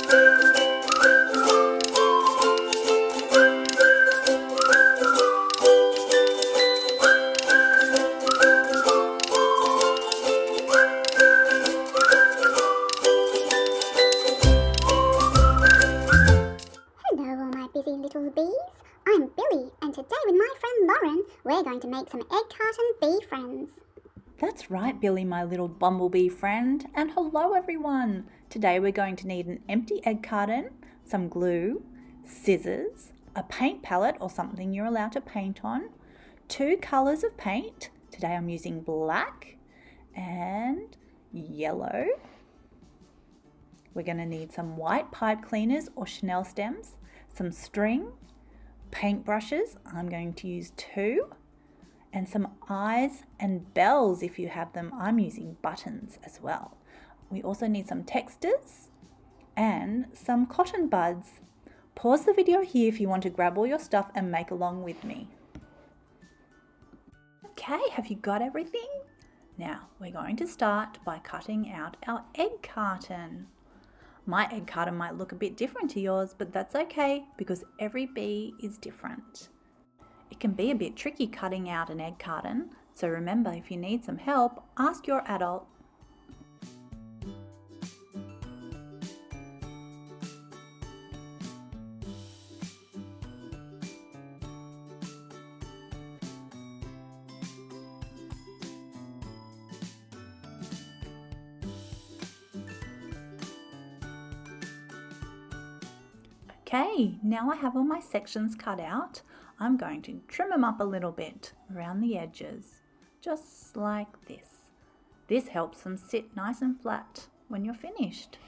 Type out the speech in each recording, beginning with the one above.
Busy little bees. I'm Billy, and today with my friend Lauren, we're going to make some egg carton bee friends. That's right, Billy, my little bumblebee friend, and hello everyone! Today we're going to need an empty egg carton, some glue, scissors, a paint palette or something you're allowed to paint on, 2 colours of paint. Today I'm using black and yellow. We're going to need some white pipe cleaners or Chanel stems, some string, paintbrushes, I'm going to use 2, and some eyes and bells if you have them. I'm using buttons as well. We also need some textures and some cotton buds. Pause the video here if you want to grab all your stuff and make along with me. Okay, have you got everything? Now we're going to start by cutting out our egg carton. My egg carton might look a bit different to yours, but that's okay because every bee is different. It can be a bit tricky cutting out an egg carton, so remember, if you need some help, ask your adult. Okay, now I have all my sections cut out. I'm going to trim them up a little bit around the edges, just like this. This helps them sit nice and flat when you're finished.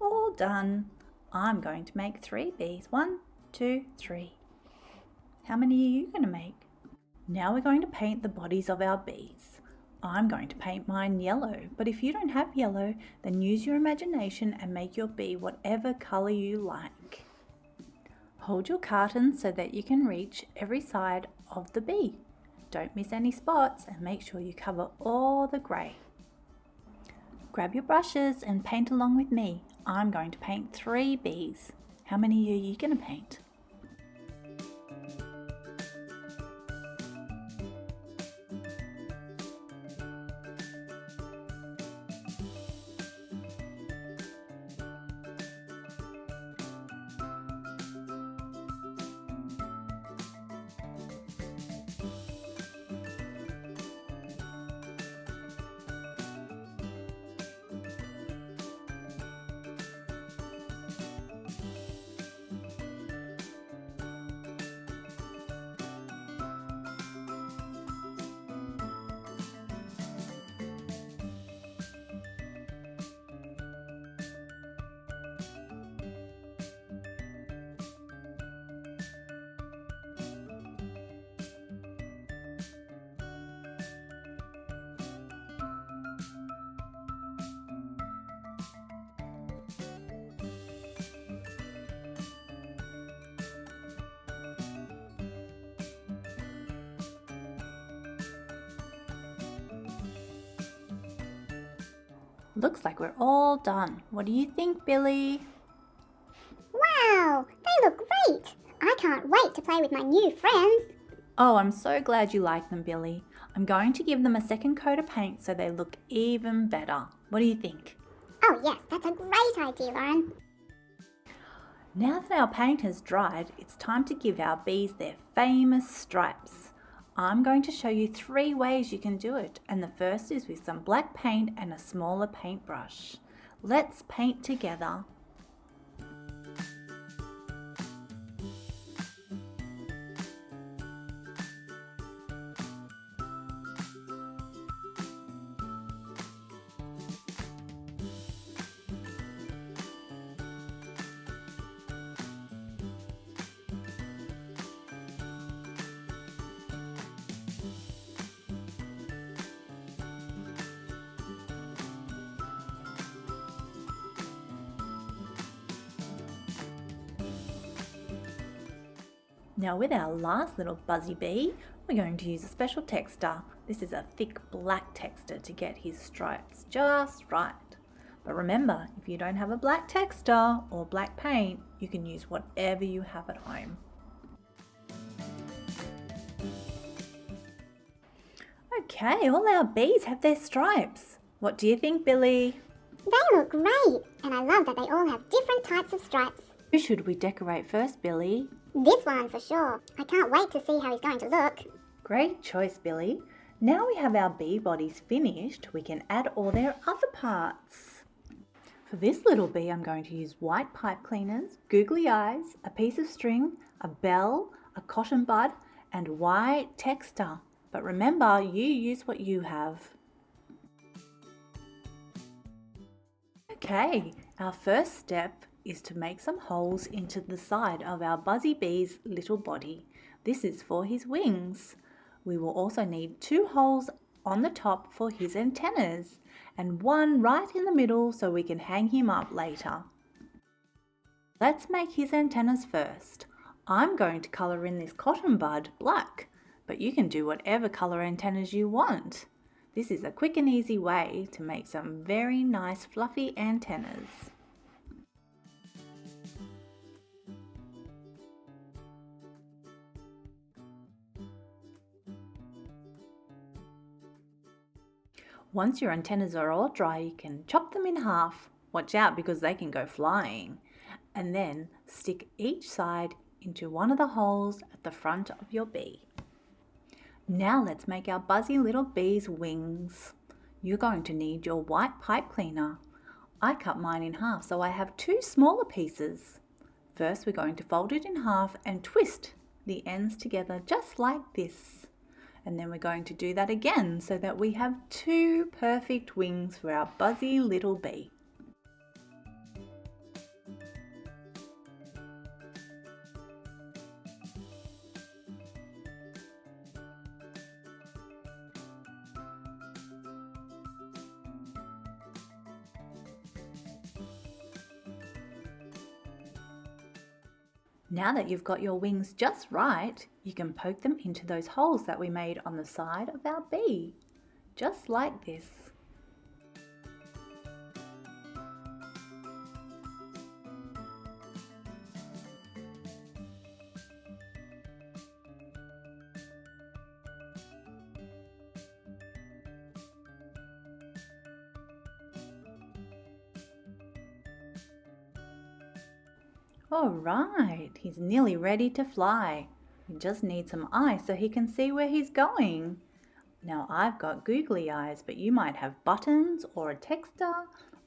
All done. I'm going to make 3 bees. 1, 2, 3. How many are you going to make? Now we're going to paint the bodies of our bees. I'm going to paint mine yellow, but if you don't have yellow, then use your imagination and make your bee whatever colour you like. Hold your carton so that you can reach every side of the bee. Don't miss any spots and make sure you cover all the grey. Grab your brushes and paint along with me. I'm going to paint 3 bees. How many are you going to paint? Looks like we're all done. What do you think, Billy? Wow, they look great. I can't wait to play with my new friends. Oh, I'm so glad you like them, Billy. I'm going to give them a second coat of paint so they look even better. What do you think? Oh yes, that's a great idea, Lauren. Now that our paint has dried, it's time to give our bees their famous stripes. I'm going to show you 3 ways you can do it, and the first is with some black paint and a smaller paintbrush. Let's paint together. Now with our last little buzzy bee, we're going to use a special texture. This is a thick black texture to get his stripes just right. But remember, if you don't have a black texture or black paint, you can use whatever you have at home. Okay, all our bees have their stripes. What do you think, Billy? They look great, and I love that they all have different types of stripes. Who should we decorate first, Billy? This one for sure. I can't wait to see how he's going to look. Great choice, Billy. Now we have our bee bodies finished, we can add all their other parts. For this little bee, I'm going to use white pipe cleaners, googly eyes, a piece of string, a bell, a cotton bud, and white texture. But remember, you use what you have. Okay, our first step is to make some holes into the side of our buzzy bee's little body. This is for his wings. We will also need 2 holes on the top for his antennas and 1 right in the middle so we can hang him up later. Let's make his antennas first. I'm going to colour in this cotton bud black, but you can do whatever colour antennas you want. This is a quick and easy way to make some very nice fluffy antennas. Once your antennas are all dry, you can chop them in half. Watch out because they can go flying. And then stick each side into one of the holes at the front of your bee. Now let's make our buzzy little bee's wings. You're going to need your white pipe cleaner. I cut mine in half so I have 2 smaller pieces. First we're going to fold it in half and twist the ends together just like this. And then we're going to do that again so that we have 2 perfect wings for our buzzy little bee. Now that you've got your wings just right, you can poke them into those holes that we made on the side of our bee, just like this. All right, he's nearly ready to fly. We just need some eyes so he can see where he's going. Now I've got googly eyes, but you might have buttons or a texture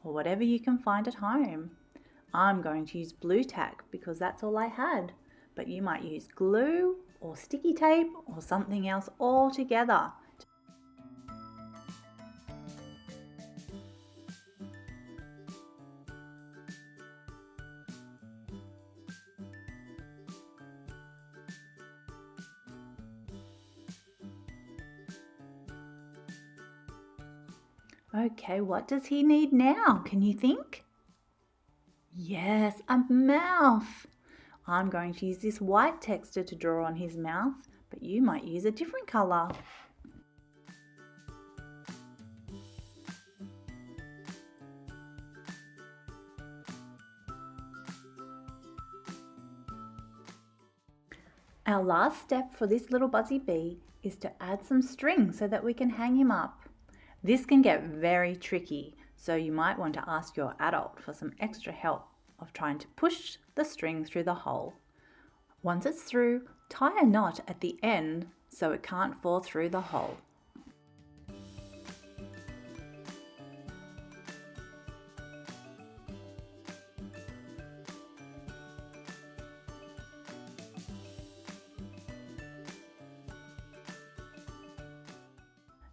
or whatever you can find at home. I'm going to use blue tack because that's all I had, but you might use glue or sticky tape or something else altogether. Okay, what does he need now? Can you think? Yes, a mouth. I'm going to use this white texture to draw on his mouth, but you might use a different colour. Our last step for this little buzzy bee is to add some string so that we can hang him up. This can get very tricky, so you might want to ask your adult for some extra help of trying to push the string through the hole. Once it's through, tie a knot at the end so it can't fall through the hole.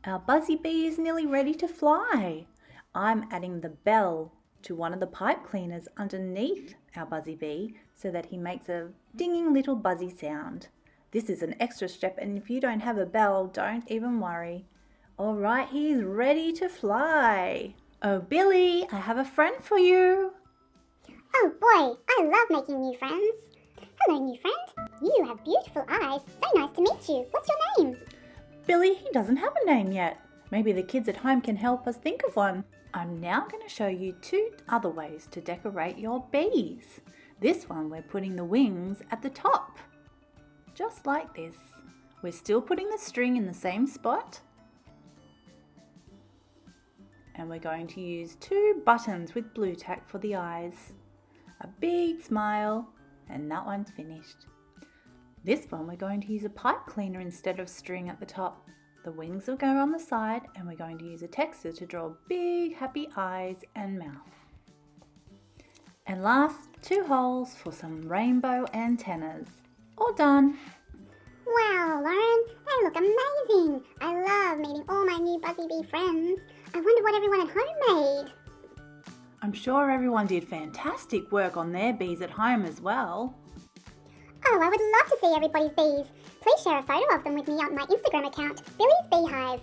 Our buzzy bee is nearly ready to fly. I'm adding the bell to one of the pipe cleaners underneath our buzzy bee so that he makes a dinging little buzzy sound. This is an extra step, and if you don't have a bell, don't even worry. All right, he's ready to fly. Oh, Billy, I have a friend for you. Oh boy, I love making new friends. Hello, new friend. You have beautiful eyes. So nice to meet you. What's your name? Billy, he doesn't have a name yet. Maybe the kids at home can help us think of one. I'm now going to show you 2 other ways to decorate your bees. This one we're putting the wings at the top, just like this. We're still putting the string in the same spot. And we're going to use 2 buttons with blue tack for the eyes. A big smile, and that one's finished. This one we're going to use a pipe cleaner instead of string at the top. The wings will go on the side, and we're going to use a texter to draw big happy eyes and mouth. And last, 2 holes for some rainbow antennas. All done. Wow, Lauren, they look amazing. I love meeting all my new Buzzy Bee friends. I wonder what everyone at home made. I'm sure everyone did fantastic work on their bees at home as well. Oh, I would love to see everybody's bees. Please share a photo of them with me on my Instagram account, Billy's Beehive.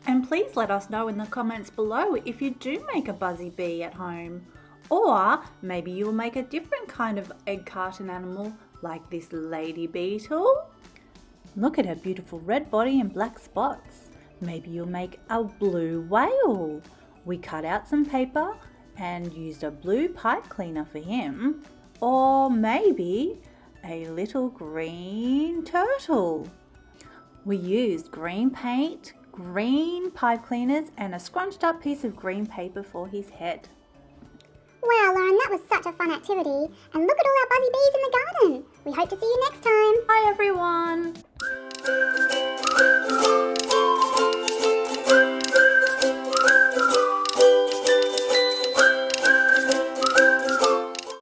And please let us know in the comments below if you do make a Buzzy Bee at home. Or maybe you'll make a different kind of egg carton animal like this lady beetle. Look at her beautiful red body and black spots. Maybe you'll make a blue whale. We cut out some paper and used a blue pipe cleaner for him. Or maybe a little green turtle. We used green paint, green pipe cleaners and a scrunched up piece of green paper for his head. Wow, Lauren, that was such a fun activity. And look at all our Buzzy Bees in the garden. We hope to see you next time. Bye everyone!